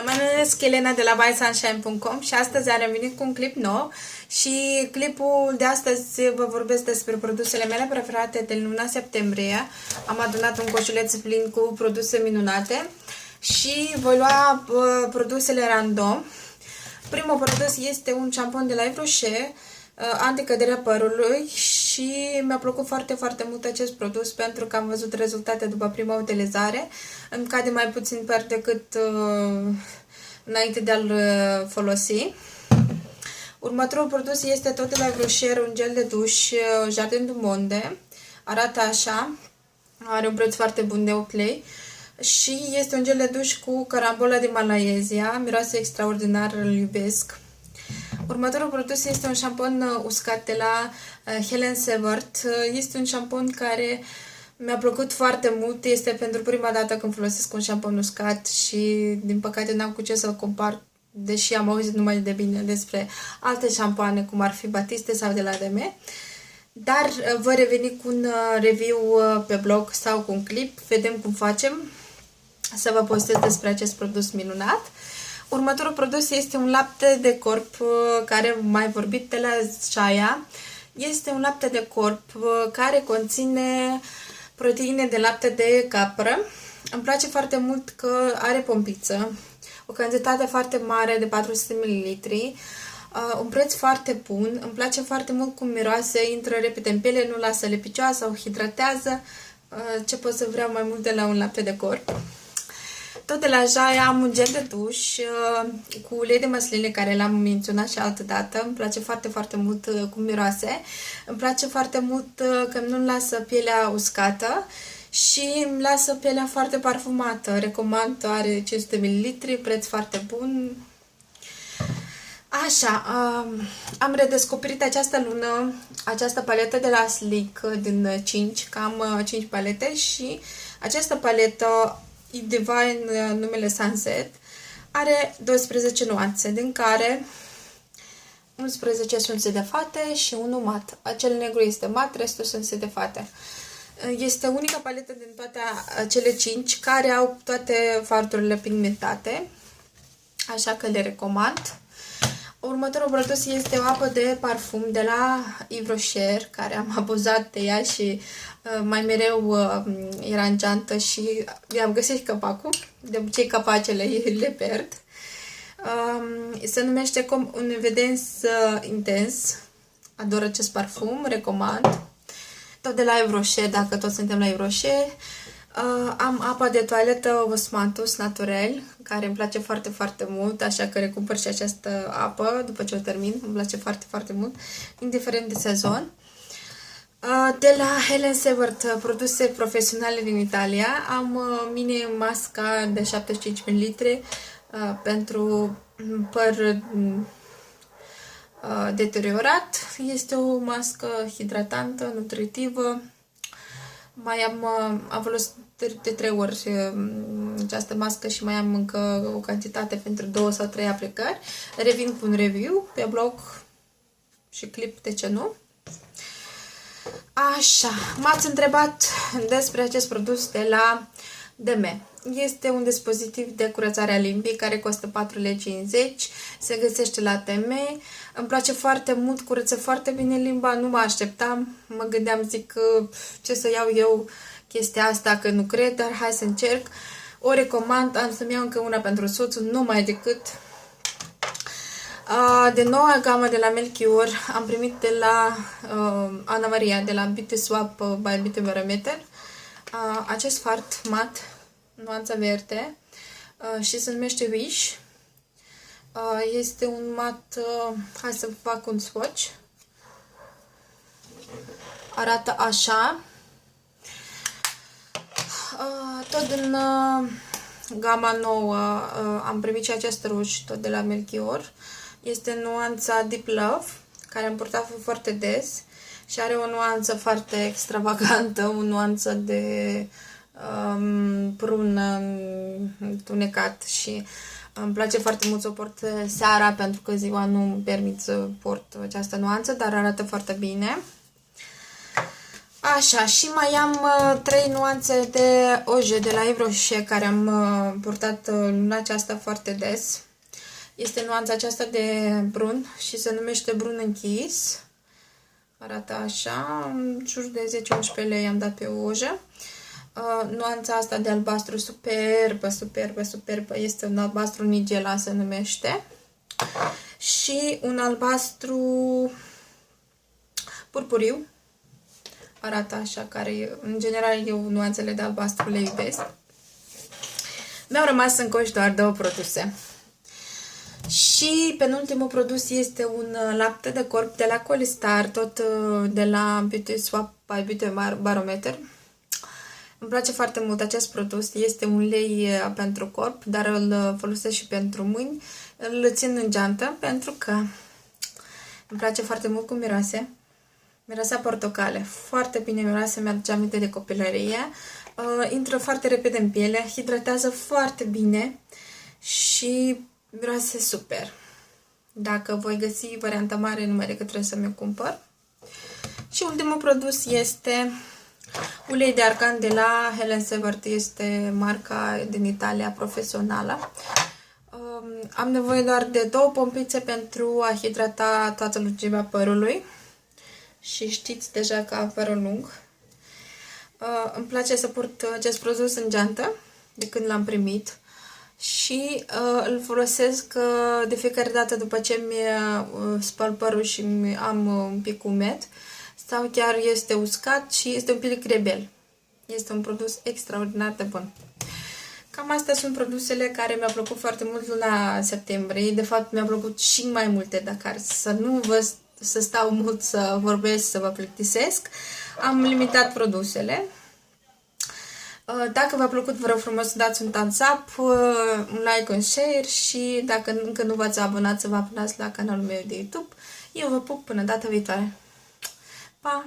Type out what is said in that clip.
Mă numesc Elena de la bysunshine.com și astăzi am revenit cu un clip nou și clipul de astăzi vă vorbesc despre produsele mele preferate de luna septembrie. Am adunat un coșuleț plin cu produse minunate și voi lua produsele random. Primul produs este un șampon de la Yves Rocher, anticăderea părului, și mi-a plăcut foarte, foarte mult acest produs pentru că am văzut rezultate după prima utilizare. Îmi cade mai puțin păr decât înainte de a-l folosi. Următorul produs este tot de la Yves Rocher, un gel de duș Jardin du Monde. Arată așa, are un preț foarte bun de 8 lei. Și este un gel de duș cu carambolă din Malaezia, miroase extraordinar, îl iubesc. Următorul produs este un șampon uscat de la Helen Severt. Este un șampon care mi-a plăcut foarte mult, este pentru prima dată când folosesc un șampon uscat și din păcate n-am cu ce să-l compar, deși am auzit numai de bine despre alte șampoane, cum ar fi Batiste sau de la DM. Dar voi reveni cu un review pe blog sau cu un clip, vedem cum facem, să vă postez despre acest produs minunat. Următorul produs este un lapte de corp, care am mai vorbit, de la Shaya. Este un lapte de corp care conține proteine de lapte de capră. Îmi place foarte mult că are pompiță, o cantitate foarte mare de 400 ml, un preț foarte bun. Îmi place foarte mult cum miroase, intră repede în piele, nu lasă lepicioasă, o hidratează. Ce pot să vreau mai mult de la un lapte de corp? Tot de la Shaya am un gel de duș cu ulei de măsline, care l-am menționat și altă dată. Îmi place foarte, foarte mult cum miroase. Îmi place foarte mult că nu-mi lasă pielea uscată și îmi lasă pielea foarte parfumată. Recomand, are 500 ml, preț foarte bun. Așa, am redescoperit această lună această paletă de la Sleek din 5, că am 5 palete, și această paletă Divine, numele Sunset, are 12 nuanțe, din care 11 sunt sedefate și 1 mat. Acel negru este mat, restul sunt sedefate. Este unica paletă din toate cele 5 care au toate fardurile pigmentate, așa că le recomand. Următorul produs este o apă de parfum de la Yves Rocher, care am abuzat de ea și mai mereu era în geantă și i-am găsit capacul. De obicei capacele le pierd. Se numește un Evidence Intens. Ador acest parfum, recomand. Tot de la Yves Rocher, dacă toți suntem la Yves Rocher. Am apa de toaletă Osmanthus Naturel, care îmi place foarte, foarte mult, așa că recumpăr și această apă după ce o termin. Îmi place foarte, foarte mult, indiferent de sezon. De la Helen Severt, produse profesionale din Italia, am mini masca de 75 ml pentru păr deteriorat. Este o mască hidratantă, nutritivă. Am folosit de 3 ori această mască și mai am încă o cantitate pentru 2 sau 3 aplicări. Revin cu un review pe blog și clip, de ce nu. Așa, m-ați întrebat despre acest produs de la DM. Este un dispozitiv de curățare a limbii care costă 4,50 lei, se găsește la DM. Îmi place foarte mult, curăță foarte bine limba, nu mă așteptam, mă gândeam, zic, ce să iau eu chestia asta, că nu cred, dar hai să încerc. O recomand, am să-mi iau încă una pentru soțul, numai decât. De noua gamă de la Melchior am primit de la Ana Maria, de la Beauty Swap by Beauty Barometer, acest fard mat, nuanța verde, și se numește Wish. Este un mat, hai să fac un swatch. Arată așa. Tot din gama nouă am primit și acest ruj, tot de la Melchior. Este nuanța Deep Love, care am purtat foarte des și are o nuanță foarte extravagantă, o nuanță de prun întunecat și îmi place foarte mult să o port seara, pentru că ziua nu îmi permit să port această nuanță, dar arată foarte bine. Așa, și mai am 3 nuanțe de oje de la Yves Rocher care am purtat luna aceasta foarte des. Este nuanța aceasta de brun și se numește brun închis. Arată așa, în jur de 10-11 lei am dat pe o ojă. Nuanța asta de albastru superbă, superbă, superbă. Este un albastru nigela se numește. Și un albastru purpuriu. Arată așa, care în general eu nuanțele de albastru le iubesc. Mi-au rămas în coș doar 2 produse. Și penultimul produs este un lapte de corp de la Colistar, tot de la Beauty Swap by Beauty Barometer. Îmi place foarte mult acest produs, este un lei pentru corp, dar îl folosesc și pentru mâini. Îl țin în geantă pentru că îmi place foarte mult cum miroase. Miroase portocale, foarte bine miroase, mi-aduce aminte de copilărie. Intră foarte repede în piele, hidratează foarte bine și miroase super. Dacă voi găsi varianta mare, numai decât trebuie să mi-o cumpăr. Și ultimul produs este ulei de argan de la Helen Severt, este marca din Italia profesională. Am nevoie doar de 2 pompițe pentru a hidrata toată lungimea părului. Și știți deja că am părul lung. Îmi place să port acest produs în geantă de când l-am primit. Și îl folosesc de fiecare dată după ce mi spăl părul și am un pic umed sau chiar este uscat și este un pic rebel. Este un produs extraordinar de bun. Cam astea sunt produsele care mi-au plăcut foarte mult luna septembrie. De fapt, mi-au plăcut și mai multe, dacă să stau mult să vorbesc, să vă plictisesc. Am limitat produsele. Dacă v-a plăcut, vă rog frumos să dați un thumbs up, un like, un share și dacă încă nu v-ați abonat, să vă abonați la canalul meu de YouTube. Eu vă pup până data viitoare. Pa!